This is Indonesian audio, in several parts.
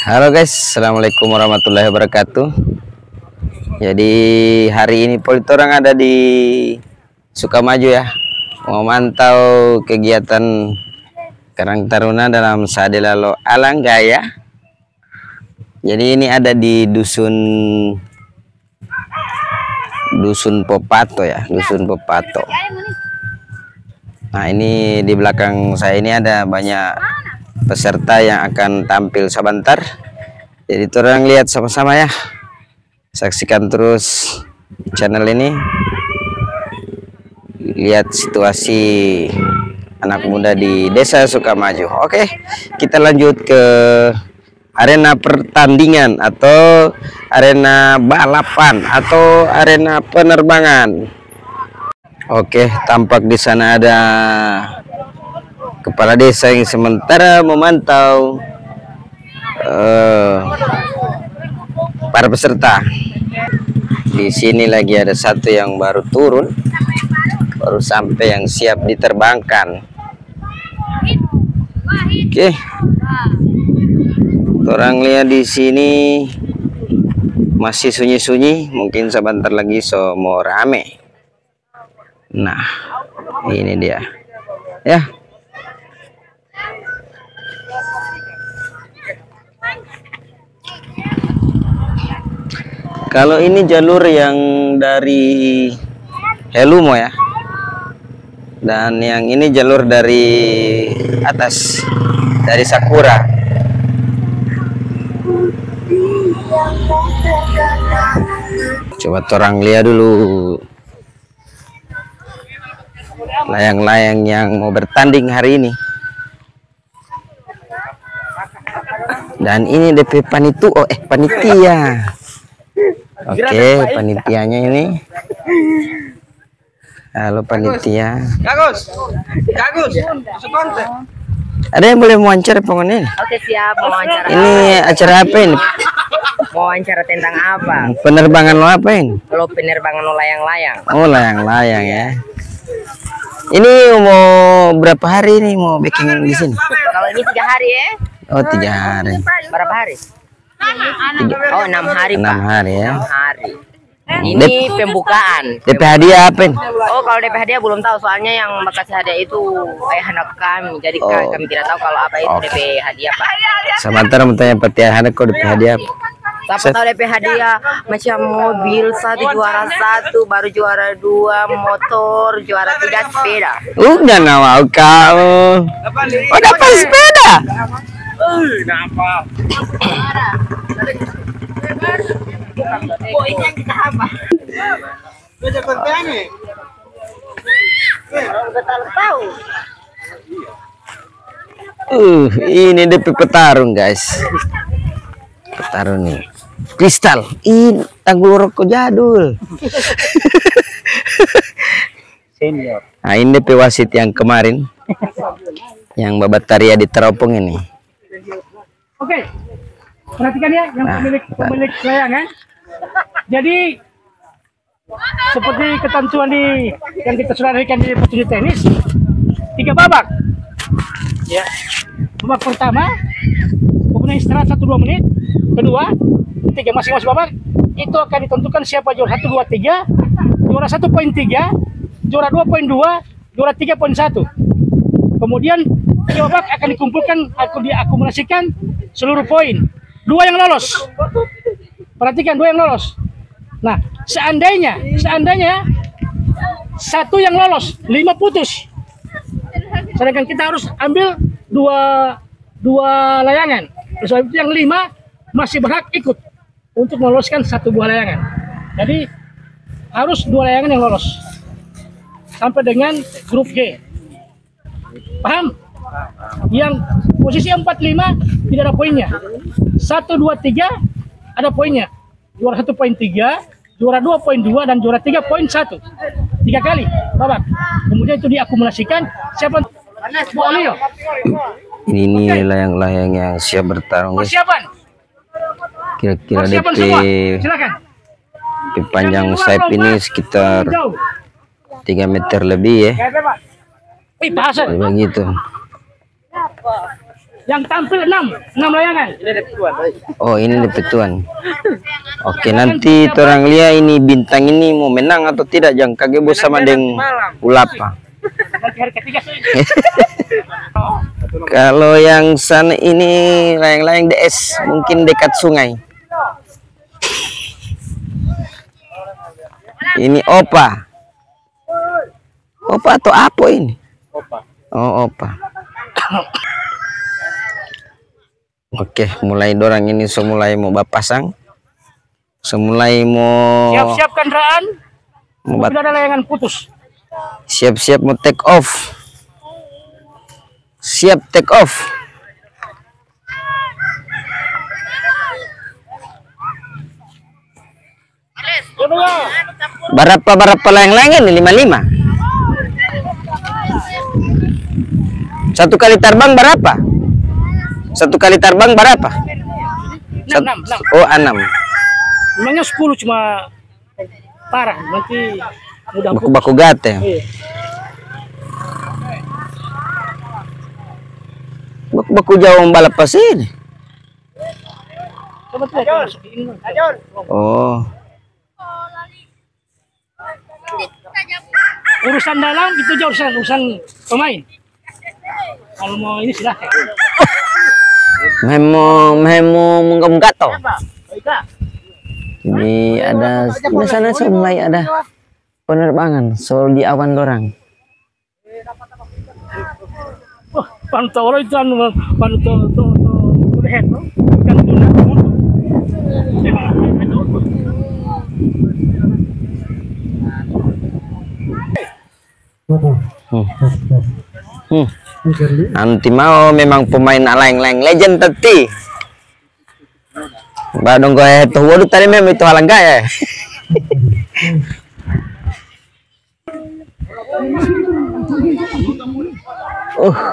Halo guys, assalamualaikum warahmatullahi wabarakatuh. Jadi hari ini Politorang ada di Sukamaju ya, mau mantau kegiatan Karang Taruna dalam Sadilalo Alanggaya. Jadi ini ada di dusun Popato ya, dusun Popato. Nah ini di belakang saya ini ada banyak peserta yang akan tampil sebentar. Jadi orang lihat sama-sama ya, saksikan terus channel ini, lihat situasi anak muda di Desa Sukamaju. Oke, kita lanjut ke arena pertandingan atau arena balapan atau arena penerbangan. Oke, tampak di sana ada kepala desa yang sementara memantau para peserta. Di sini lagi ada satu yang baru turun, baru sampai, yang siap diterbangkan. Oke, orang lihat di sini masih sunyi-sunyi, mungkin sebentar lagi mau rame. Nah, ini dia ya. Kalau ini jalur yang dari Helumo ya, dan yang ini jalur dari atas, dari Sakura. Coba orang lihat dulu layang-layang yang mau bertanding hari ini. Dan ini DP panitia. Oke, panitianya ini. Halo panitia. Bagus. Ada yang boleh mewawancara pengen ini? Oke, siap. Mau wawancara. Ini acara apa ini? Mau wawancara tentang apa? Penerbangan lo apa ini? Lo penerbangan lo layang-layang. Oh, layang-layang ya. Ini mau berapa hari nih mau bikin di sini? Kalau ini 3 hari ya? Oh, 3 hari. Berapa hari? 6 hari, 6 Pak. hari ya. 6 hari. Ini pembukaan. DP hadiah apa ini? Oh, kalau DP hadiah belum tahu, soalnya yang kasih hadiah itu ayah anak kami. Jadi kami tidak tahu kalau apa itu DP hadiah, Pak. Sementara mau tanya petian anak kok DP hadiah apa? Siapa tahu DP hadiah macam mobil 1 juara 1, baru juara 2 motor, juara 3 sepeda. Udah nggak mau kau. Oh, dapat sepeda. Oh, ini yang kita apa? Tahu. Ini DP petarung guys. Petarung nih. Kristal. Ini tanggul rokok jadul. Senior. Nah, ini DP wasit yang kemarin, yang babat Taria di teropong ini. Oke, perhatikan ya yang pemilik layangan. Jadi seperti ketentuan yang kita sudah berikan di petunjuk teknis, 3 babak. Ya, babak pertama kemudian istirahat 1-2 menit. Kedua, ketiga, masing-masing babak itu akan ditentukan siapa juara 1, 2, 3, juara 1.3, juara 2.2, juara 3.1. Kemudian 3 babak akan dikumpulkan, diakumulasikan seluruh poin. 2 yang lolos. Perhatikan, 2 yang lolos. Nah, seandainya 1 yang lolos, 5 putus. Sedangkan kita harus ambil dua layangan. Sebab itu yang 5 masih berhak ikut untuk meloloskan 1 buah layangan. Jadi harus 2 layangan yang lolos sampai dengan grup G. Paham? Yang posisi 4-5 tidak ada poinnya. 1, 2, 3 ada poinnya. Juara 1.3, juara 2.2 dan juara 3.1. 3 kali babak. Kemudian itu diakumulasikan siapa? Ini layang-layang yang siap bertarung guys. Persiapan. Kira-kira Persiapan DP semua. Silakan. di panjang sayap ini sekitar 3 meter lebih ya. Wih, bahasa. Begitu. Yang tampil 6 layangan. Oh, ini DP tuan. Oke, nanti orang lihat ini bintang ini mau menang atau tidak, jangan kaget bos sama dengan ulapa. Nanti hari ketiga. Kalau yang sana ini layang-layang DS, mungkin dekat sungai. Ini opa. Opa atau apa ini? Opa. Oh, opa. Oke, mulai dorang ini semulai mau pasang. Semulai mau Siap-siap kendaraan. Sudah ada layangan putus. Siap-siap mau take off. Siap take off. Berapa layang-layang ini? 55. Satu kali terbang berapa? Satu kali terbang berapa? 6. Oh, 6. Memangnya 10 cuma parah. Nanti mudah Baku-baku gate. Iya. Baku jauh balap pas ini. Coba tuh masukin. Oh. Urusan dalam itu aja urusan pemain. Kalau mau ini silahkan. Memo menggato. Ini ada di sana mulai ada penerbangan soal di awan dorang. Wah, pantau itu pantau lihat loh. Kan Nanti mau memang pemain layang-layang legend tadi. Badong gue itu waduh tadi memang itu halang ya.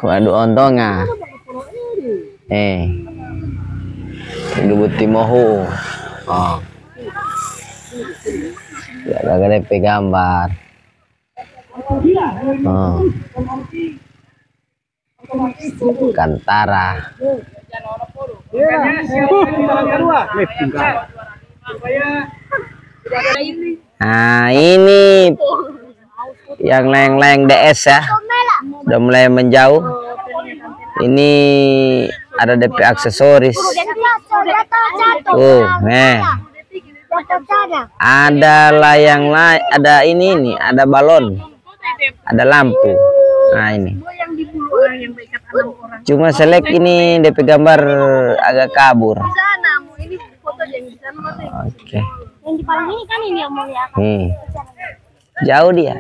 Waduh ontongnya. Ini buti mohu. Oh. Ya ada DP gambar. Oh. Kantara. Nah, ini yang layang-layang DS ya. Udah mulai menjauh. Ini ada DP aksesoris. Ada layang-layang, ada ini, ada balon. Ada lampu. Nah, ini. Cuma selek ini DP gambar agak kabur. Oke. Yang di paling ini kan ini yang mulia. Jauh dia.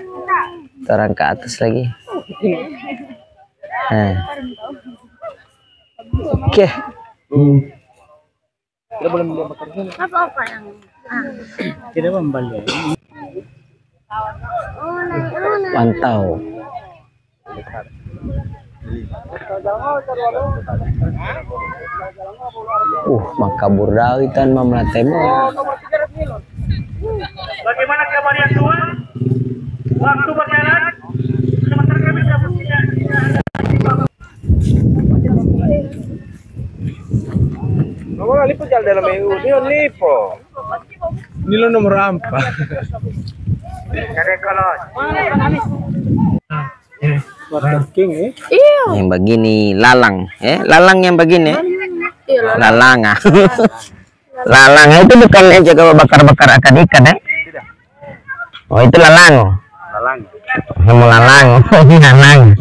Orang ke atas lagi. Oke. Apa yang tidak membalik. Pantau. Makabur dawitan mamlatemo. Bagaimana kabarnya Tuhan? Waktu berjalan, sementara kami tidak Nomor lipo jal dalam EU, dia lipo. Nilo nomor apa? Kare kolot. King Yang begini lalang, lalang yang begini. Lalang. Lalang itu bukan yang jaga bakar-bakar akan ikan Oh, itu lalang. Lalang. Mau lalang. Lalang.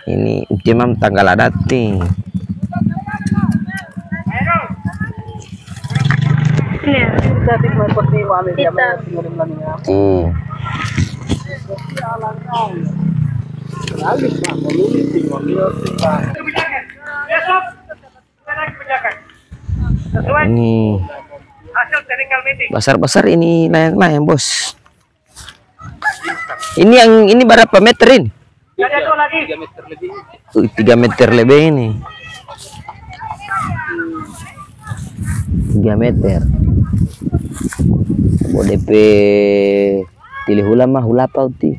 Ini Imam tanggal adati. Ini besar-besar ini layang-layang bos. Ini yang ini berapa meter ini? 3 meter lebih. 3 meter lebih ini. 3 meter. Mau DP pilih hula mah hula apa uti?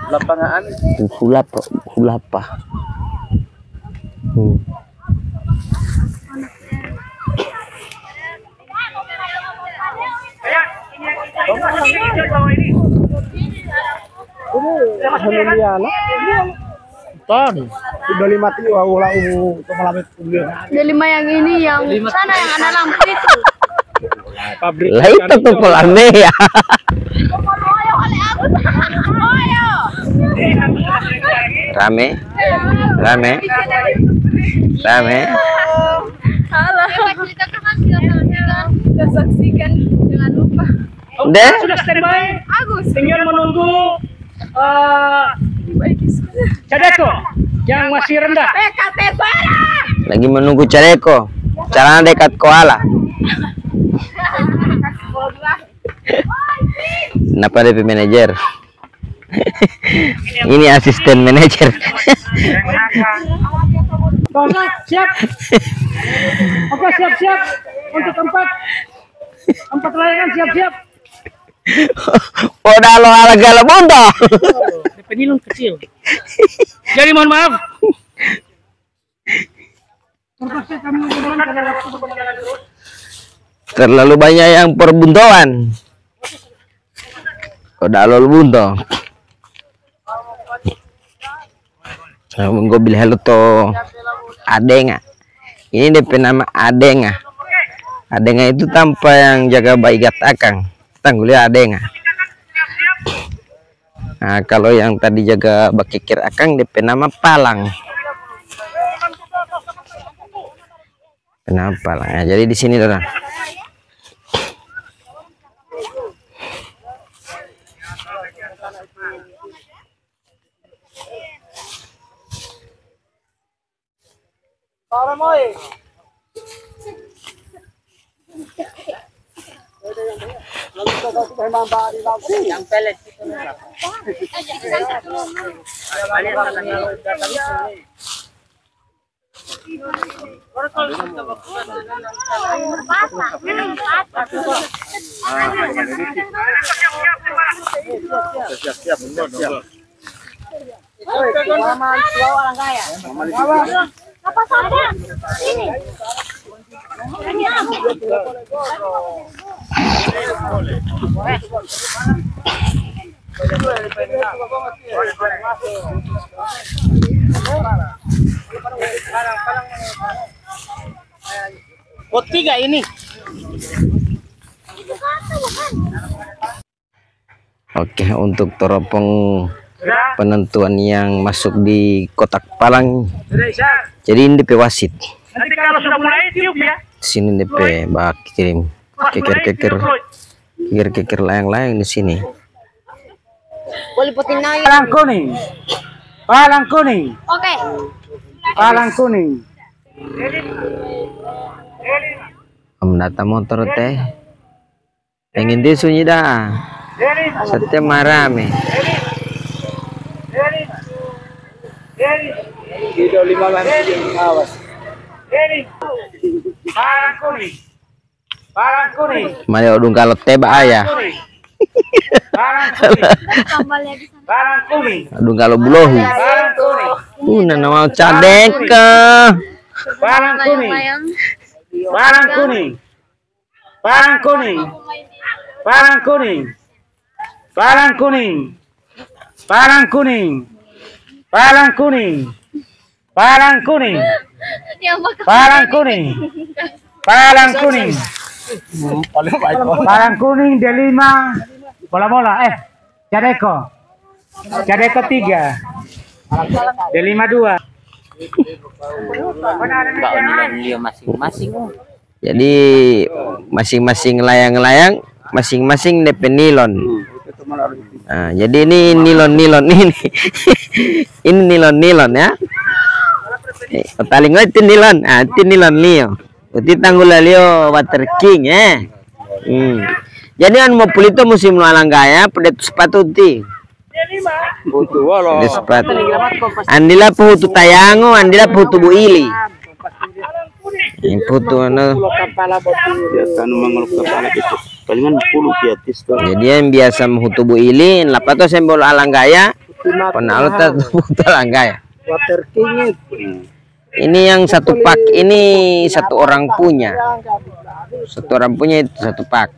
Lapangan. Hulapa. Ton. Udah 5 tiu ulang pemalamit kuliah. Dari lima yang ini yang sana yang ada lampu itu. Pabrik. Lah itu tuh pelame ya. Rame. Halo. Kita saksikan jangan lupa. Deh. Sudah standby. Agus. Tinggal menunggu Cadeko yang masih rendah. PKT suara. Lagi menunggu Cadeko. Caranya dekat koala. Kenapa DP manajer? Ini asisten manajer. Oke, siap. Oke, siap-siap untuk empat layangan siap-siap. Udah lo ala-gala bunto. Penilun kecil. Jadi mohon maaf. Terpaksa kami mengumpulkan karena waktu berjalan terus. Terlalu banyak yang perbuntoan. Udah lo bunto. Gue bilang halo to Adenga. Ini DP nama Adenga. Adenga itu tanpa yang jaga baigat akang. Tanggulnya Adenga. Nah, kalau yang tadi jaga bakikir akang DP nama Palang. Kenapa Palang? Nah, jadi di sini orang. Yang pelet itu. Apa saja? Ini. Pot 3 ini. Oke, untuk teropong penentuan yang masuk di kotak Palang. Jadi ini DP wasit. Nanti kalau sudah mulai tiup ya. Sini DP bak kirim keker layang-layang di sini. Boleh putin naik. Palang kuning. Palang kuning. Oke. Palang kuning. Om data motor teh. Pengen dia sunyi dah. Setiap marame. Video 5 lantai awas. Palang kuning. Palang kuning. Mari odung kalau teba ayah. Palang kuning. Tambah lagi sana. Palang kuning. Odung kalau bulohu. Palang kuning. Nana mau cadeka. Palang kuning. Palang kuning. Palang kuning. Palang kuning. Palang kuning. Palang kuning. Palang kuning. Palang kuning. Yang bakal Palang kuning. Palang kuning. Palang kuning D5. Bola-bola. Cadeko. Cadeko 3. D5 2. Masing-masing. Jadi masing-masing layang-layang, masing-masing DP nilon. Nah, jadi ini nilon ini. Ini nilon ya. Paling itu nilon. Ah, itu nilon Leo. Itu tanggul Leo Water King Jadi kan mau pulito musim lalang gaya pada sepatu ti. Butuh walau. Sepatu. Andila putu tayango, andila putu bu ili. Putu ano. Kepala batu. Ya kan mengeluk kepala itu. Palingan 10 kiatis tuh. Jadi yang biasa menghutubu ilin, lapat tuh sembol alanggaya, penalta tuh alanggaya. Water king Ini yang satu pak, ini satu orang punya. Satu orang punya itu satu pak.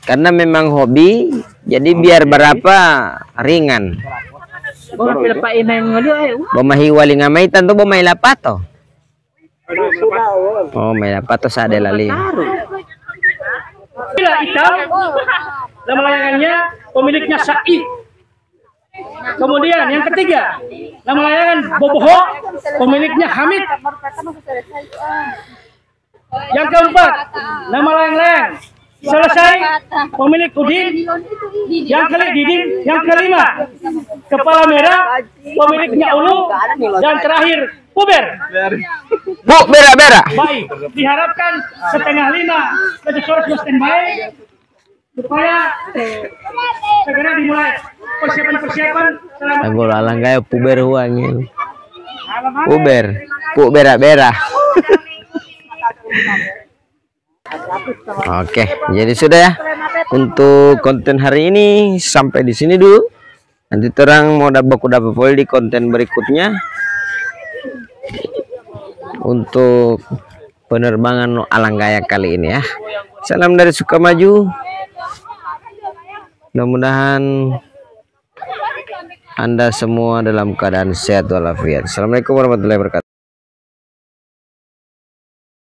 Karena memang hobi, jadi biar berapa ringan. Bomahi wali ngamay tanto bomay lapato. Oh, may lapato sa adelali. Bila hitam, nama layangannya pemiliknya Sa'i. Kemudian yang ketiga, nama layangan Boboho, pemiliknya Hamid. Yang keempat, nama layang-layang Selesai, pemilik Udin. Yang kelima, Kepala Merah, pemiliknya Ulu. Dan terakhir, Puber. Bu, bera. Baik, diharapkan 4:30 Petrosaurus standby supaya segera dimulai persiapan selama Tanggol alanggaya puber huangin. Pu bera. Oke, jadi sudah ya untuk konten hari ini sampai di sini dulu. Nanti terang mau dapat di konten berikutnya untuk penerbangan alanggaya kali ini ya. Salam dari Sukamaju. Mudah-mudahan Anda semua dalam keadaan sehat walafiat. Assalamualaikum warahmatullahi wabarakatuh.